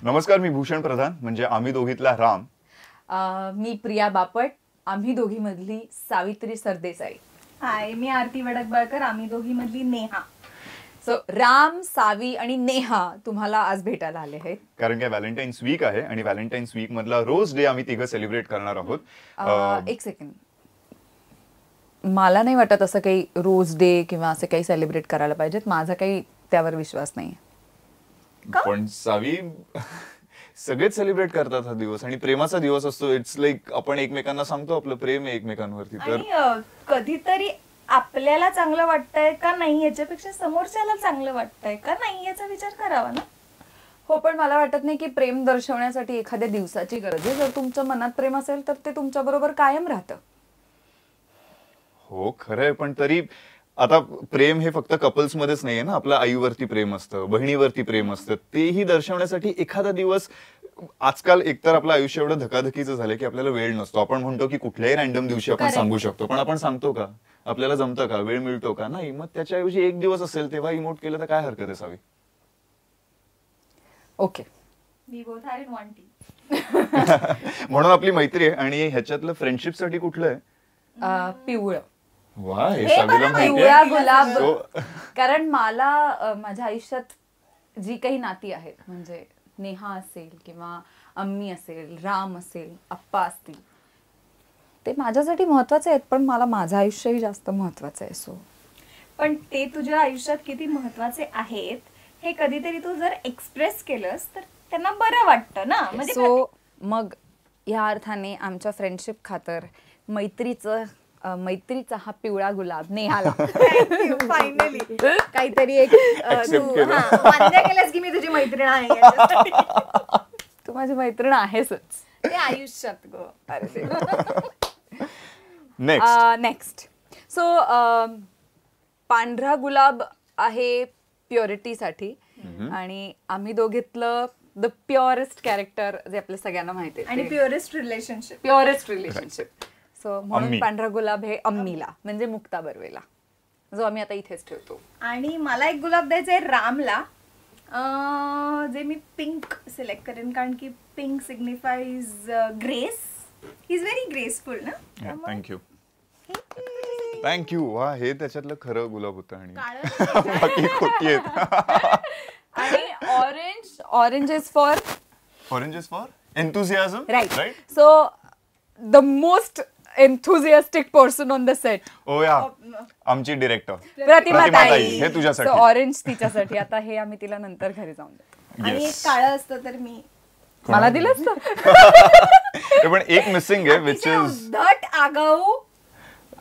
नमस्कार, मी भूषण प्रधान म्हणजे आम्ही दोघीतला राम. मी प्रिया बापट, आम्ही दोघी मधली सावित्री सरदेसाई. हाय, मी आरती वडकबाळकर, आम्ही दोघी मधली नेहा. सो राम, सावी आणि नेहा तुम्हाला आज भेटायला आले आहेत कारण की व्हॅलेंटाईन्स वीक आहे आणि व्हॅलेंटाईन्स वीक मधला रोज डे आम्ही तिघं सेलिब्रेट करणार आहोत. एक सेकंड, मला नाही वाटत असं काही रोज डे किंवा असं काही सेलिब्रेट करायला पाहिजेत. माझा काही त्यावर विश्वास नाही. पण सावी, सगळेच सेलिब्रेट करतात हा दिवस आणि प्रेमाचा दिवस असतो. इट्स लाईक आपण एकमेकांना सांगतो आपलं प्रेम आहे एकमेकांवरती. तर कधीतरी आपल्याला चांगलं वाटतंय का नाही याच्यापेक्षा समोरच्याला चांगलं वाटतंय का नाही याचा विचार करावा ना. हो, पण मला वाटत नाही की प्रेम दर्शवण्यासाठी एखाद्या दिवसाची गरज आहे. जर तुमच्या मनात प्रेम असेल तर ते तुमच्या बरोबर कायम राहतं. हो खरंय, पण तरी आता प्रेम हे फक्त कपल्स मध्येच नाहीये ना. आपल्या आईवरती प्रेम असतं, बहिणीवरती प्रेम असतं. तेही दर्शवण्यासाठी एखादा दिवस. आजकाल एकतर आपलं आयुष्य एवढं धकाधकीचं झालंय की आपल्याला वेळ नसतो. आपण म्हणतो की कुठल्याही रॅन्डम दिवशी आपण सांगू शकतो, पण आपण सांगतो का? आपल्याला जमतं का? वेळ मिळतो का? नाही. मग त्याच्याऐवजी एक दिवस असेल तेव्हा इमोट केलं तर काय हरकत आहे Savi? Okay, we both are in one team. म्हणून आपली मैत्री आहे. आणि ह्याच्यातलं फ्रेंडशिप साठी कुठलं आहे? पिवळं. वा, हे सावीला माहिती पिवळा आहे. गुलाब. कारण मला माझ्या आयुष्यात जी काही नाती आहेत, म्हणजे नेहा असेल किंवा अम्मी असेल, राम असेल, आप्पा असतील, ते माझ्यासाठी महत्वाचे आहेत. पण मला माझं आयुष्यही जास्त महत्वाचं आहे. सो पण ते तुझ्या आयुष्यात किती महत्वाचे आहेत हे कधीतरी तू जर एक्सप्रेस केलंस तर त्यांना बरं वाटतं ना. म्हणजे सो मग या अर्थाने आमच्या फ्रेंडशिप खातर मैत्रीचा हा पिवळा गुलाब नेहाला. फायनली काहीतरी एक तू मान्य केलंस की मी तुझी मैत्रीण आहे. तू माझी मैत्रीण आहेसच ते आयुष्यात गो. नेक्स्ट. सो पांढरा गुलाब आहे प्युरिटीसाठी आणि आम्ही दोघीतलं द प्युरेस्ट कॅरेक्टर जे आपल्या सगळ्यांना माहिती आहे आणि प्युरेस्ट रिलेशनशिप. सो म्हणून पांढरा गुलाब हे अम्मीला म्हणजे मुक्ता बर्वेला, जो आम्ही आता इथेच ठेवतो. आणि मला एक गुलाब द्यायचा आहे रामला, जे मी पिंक सिलेक्ट करेन कारण की pink signifies grace. He is very graceful ना. थँक्यू. थँक्यू. वा, हे त्याच्यातलं खरं गुलाब होतं आणि बाकी खोटी आहेत. आणि orange is for enthusiasm. Right. So the most enthusiastic person on the set. ओ या, आमची डिरेक्टर प्रतिमा ताई. हे तुझ्यासाठी. ऑरेंज तिच्यासाठी. आता हे आम्ही तिला नंतर घरी जाऊन देतो. आणि एक काळं असतं तर मी मला दिलंच तर. पण एक मिसिंग आहे विच इज धट आगाऊ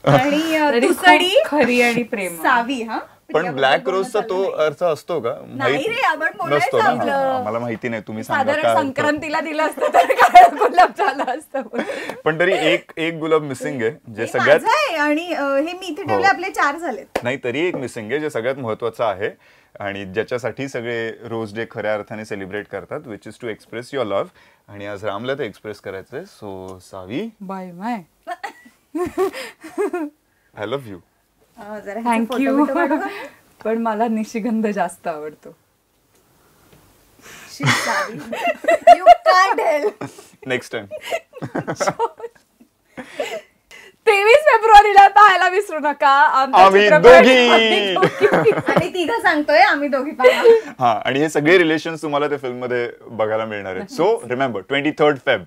आणि तुसडी खरी आणि प्रेम सावी. हा, पण ब्लॅक रोजचा तो अर्थ असतो का? नाही रे, आपण नसतो ना. बोलायचं. आम्हाला माहिती नाही, तुम्ही सांगा. साधारण संक्रांतीला दिलं असतं तर काय गुलाब झालं असतं. पण तरी एक गुलाब मिसिंग आहे जे सगळ्यात. आणि हे मी इथे ठेवले, आपले 4 झालेत. नाही, तरी एक मिसिंग आहे जे सगळ्यात महत्वाचं आहे आणि ज्याच्यासाठी सगळे रोज डे खऱ्या अर्थाने सेलिब्रेट करतात, which is to express your love. आणि आज रामला ते एक्सप्रेस करायचंय. So Savi, bye bye. I love you. Thank you. पण मला निशिगंध जास्त आवडतो. Next time. 23 फेब्रुवारीला पाहायला विसरू नका आम्ही दोघी. आणि तिघं सांगतोय आम्ही दोघी. हा, आणि हे सगळे रिलेशन तुम्हाला त्या फिल्म मध्ये बघायला मिळणार आहेत. So remember 23rd Feb.